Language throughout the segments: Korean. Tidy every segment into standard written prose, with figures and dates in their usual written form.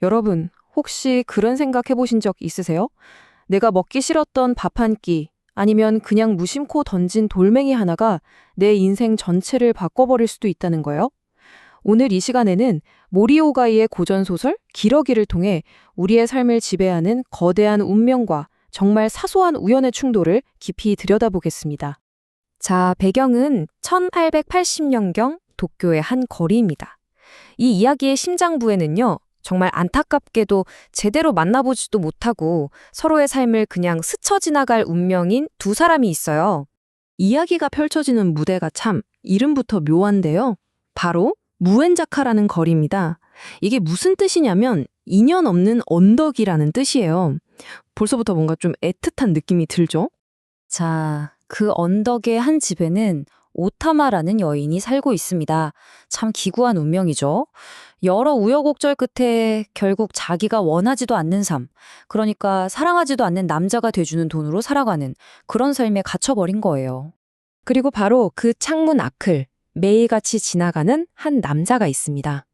여러분, 혹시 그런 생각 해보신 적 있으세요? 내가 먹기 싫었던 밥 한 끼, 아니면 그냥 무심코 던진 돌멩이 하나가 내 인생 전체를 바꿔버릴 수도 있다는 거예요. 오늘 이 시간에는 모리 오가이의 고전소설 기러기를 통해 우리의 삶을 지배하는 거대한 운명과 정말 사소한 우연의 충돌을 깊이 들여다보겠습니다. 자, 배경은 1880년경 도쿄의 한 거리입니다. 이 이야기의 심장부에는요, 정말 안타깝게도 제대로 만나보지도 못하고 서로의 삶을 그냥 스쳐 지나갈 운명인 두 사람이 있어요. 이야기가 펼쳐지는 무대가 참 이름부터 묘한데요. 바로 무엔자카라는 거리입니다. 이게 무슨 뜻이냐면 인연 없는 언덕이라는 뜻이에요. 벌써부터 뭔가 좀 애틋한 느낌이 들죠? 자, 그 언덕의 한 집에는 오타마라는 여인이 살고 있습니다. 참 기구한 운명이죠. 여러 우여곡절 끝에 결국 자기가 원하지도 않는 삶, 그러니까 사랑하지도 않는 남자가 돼주는 돈으로 살아가는 그런 삶에 갇혀버린 거예요. 그리고 바로 그 창문 앞을 매일같이 지나가는 한 남자가 있습니다.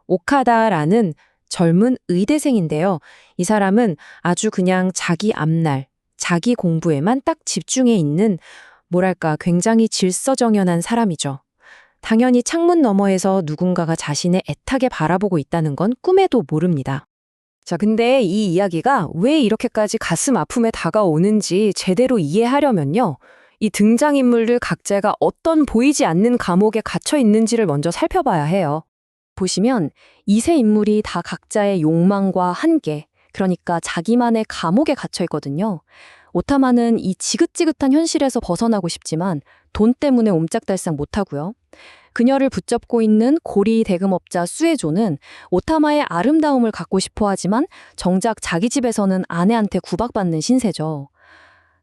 오카다라는 젊은 의대생인데요. 이 사람은 아주 그냥 자기 앞날, 자기 공부에만 딱 집중해 있는 뭐랄까 굉장히 질서정연한 사람이죠. 당연히 창문 너머에서 누군가가 자신을 애타게 바라보고 있다는 건 꿈에도 모릅니다. 자, 근데 이 이야기가 왜 이렇게까지 가슴 아픔에 다가오는지 제대로 이해하려면요. 이 등장인물들 각자가 어떤 보이지 않는 감옥에 갇혀 있는지를 먼저 살펴봐야 해요. 보시면 이 세 인물이 다 각자의 욕망과 한계, 그러니까 자기만의 감옥에 갇혀 있거든요. 오타마는 이 지긋지긋한 현실에서 벗어나고 싶지만 돈 때문에 옴짝달싹 못하고요. 그녀를 붙잡고 있는 고리 대금업자 수에조는 오타마의 아름다움을 갖고 싶어 하지만 정작 자기 집에서는 아내한테 구박받는 신세죠.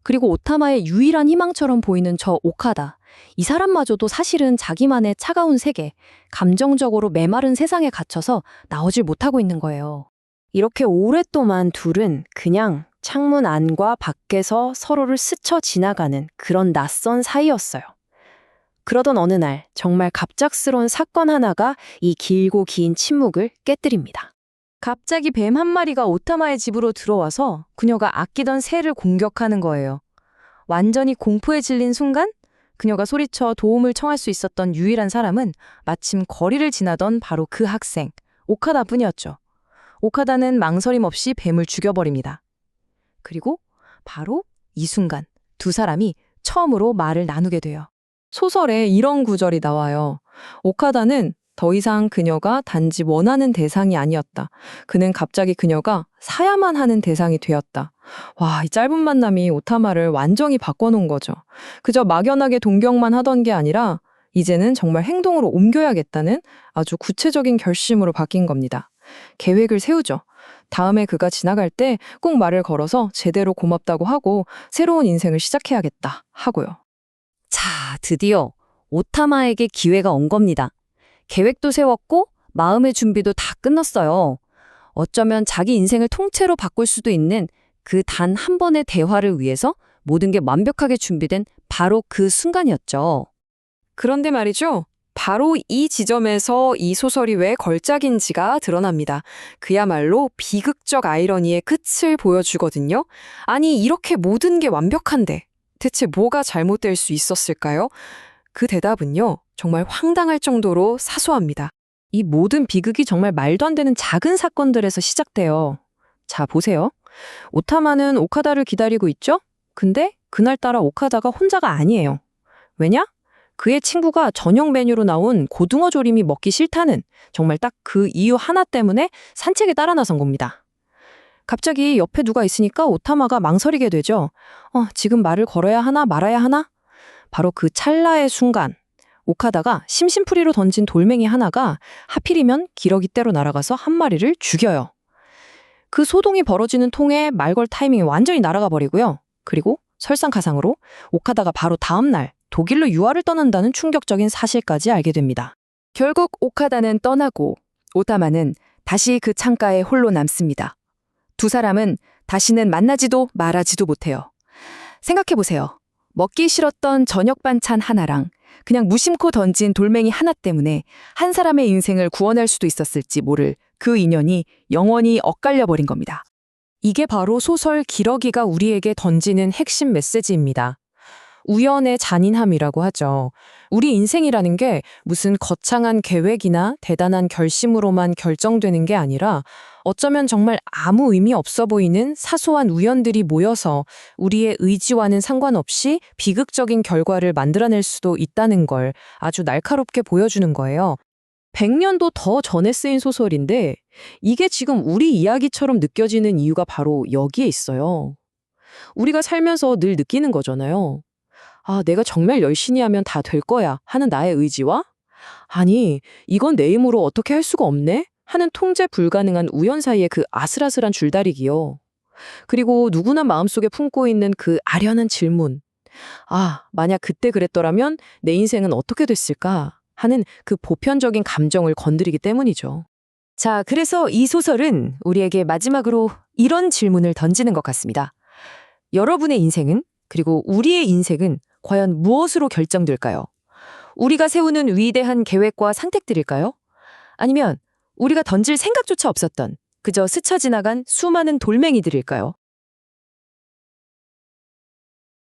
그리고 오타마의 유일한 희망처럼 보이는 저 오카다. 이 사람마저도 사실은 자기만의 차가운 세계, 감정적으로 메마른 세상에 갇혀서 나오질 못하고 있는 거예요. 이렇게 오랫동안 둘은 그냥 창문 안과 밖에서 서로를 스쳐 지나가는 그런 낯선 사이였어요. 그러던 어느 날 정말 갑작스러운 사건 하나가 이 길고 긴 침묵을 깨뜨립니다. 갑자기 뱀 한 마리가 오타마의 집으로 들어와서 그녀가 아끼던 새를 공격하는 거예요. 완전히 공포에 질린 순간 그녀가 소리쳐 도움을 청할 수 있었던 유일한 사람은 마침 거리를 지나던 바로 그 학생, 오카다뿐이었죠. 오카다는 망설임 없이 뱀을 죽여버립니다. 그리고 바로 이 순간 두 사람이 처음으로 말을 나누게 돼요. 소설에 이런 구절이 나와요. 오카다는 더 이상 그녀가 단지 원하는 대상이 아니었다. 그는 갑자기 그녀가 사야만 하는 대상이 되었다. 와, 이 짧은 만남이 오타마를 완전히 바꿔놓은 거죠. 그저 막연하게 동경만 하던 게 아니라 이제는 정말 행동으로 옮겨야겠다는 아주 구체적인 결심으로 바뀐 겁니다. 계획을 세우죠. 다음에 그가 지나갈 때 꼭 말을 걸어서 제대로 고맙다고 하고 새로운 인생을 시작해야겠다 하고요. 자, 드디어 오타마에게 기회가 온 겁니다. 계획도 세웠고 마음의 준비도 다 끝났어요. 어쩌면 자기 인생을 통째로 바꿀 수도 있는 그 단 한 번의 대화를 위해서 모든 게 완벽하게 준비된 바로 그 순간이었죠. 그런데 말이죠. 바로 이 지점에서 이 소설이 왜 걸작인지가 드러납니다. 그야말로 비극적 아이러니의 끝을 보여주거든요. 아니, 이렇게 모든 게 완벽한데 대체 뭐가 잘못될 수 있었을까요? 그 대답은요, 정말 황당할 정도로 사소합니다. 이 모든 비극이 정말 말도 안 되는 작은 사건들에서 시작돼요. 자, 보세요. 오타마는 오카다를 기다리고 있죠? 근데 그날따라 오카다가 혼자가 아니에요. 왜냐? 그의 친구가 저녁 메뉴로 나온 고등어 조림이 먹기 싫다는 정말 딱 그 이유 하나 때문에 산책에 따라 나선 겁니다. 갑자기 옆에 누가 있으니까 오타마가 망설이게 되죠. 지금 말을 걸어야 하나 말아야 하나? 바로 그 찰나의 순간 오카다가 심심풀이로 던진 돌멩이 하나가 하필이면 기러기 떼로 날아가서 한 마리를 죽여요. 그 소동이 벌어지는 통에 말 걸 타이밍이 완전히 날아가 버리고요. 그리고 설상가상으로 오카다가 바로 다음 날 독일로 유학을 떠난다는 충격적인 사실까지 알게 됩니다. 결국 오카다는 떠나고 오타마는 다시 그 창가에 홀로 남습니다. 두 사람은 다시는 만나지도 말하지도 못해요. 생각해보세요. 먹기 싫었던 저녁 반찬 하나랑 그냥 무심코 던진 돌멩이 하나 때문에 한 사람의 인생을 구원할 수도 있었을지 모를 그 인연이 영원히 엇갈려 버린 겁니다. 이게 바로 소설 기러기가 우리에게 던지는 핵심 메시지입니다. 우연의 잔인함이라고 하죠. 우리 인생이라는 게 무슨 거창한 계획이나 대단한 결심으로만 결정되는 게 아니라 어쩌면 정말 아무 의미 없어 보이는 사소한 우연들이 모여서 우리의 의지와는 상관없이 비극적인 결과를 만들어낼 수도 있다는 걸 아주 날카롭게 보여주는 거예요. 100년도 더 전에 쓰인 소설인데 이게 지금 우리 이야기처럼 느껴지는 이유가 바로 여기에 있어요. 우리가 살면서 늘 느끼는 거잖아요. 아, 내가 정말 열심히 하면 다 될 거야 하는 나의 의지와 아니, 이건 내 힘으로 어떻게 할 수가 없네 하는 통제 불가능한 우연 사이의 그 아슬아슬한 줄다리기요. 그리고 누구나 마음속에 품고 있는 그 아련한 질문. 아, 만약 그때 그랬더라면 내 인생은 어떻게 됐을까 하는 그 보편적인 감정을 건드리기 때문이죠. 자, 그래서 이 소설은 우리에게 마지막으로 이런 질문을 던지는 것 같습니다. 여러분의 인생은, 그리고 우리의 인생은 과연 무엇으로 결정될까요? 우리가 세우는 위대한 계획과 선택들일까요? 아니면 우리가 던질 생각조차 없었던 그저 스쳐 지나간 수많은 돌멩이들일까요?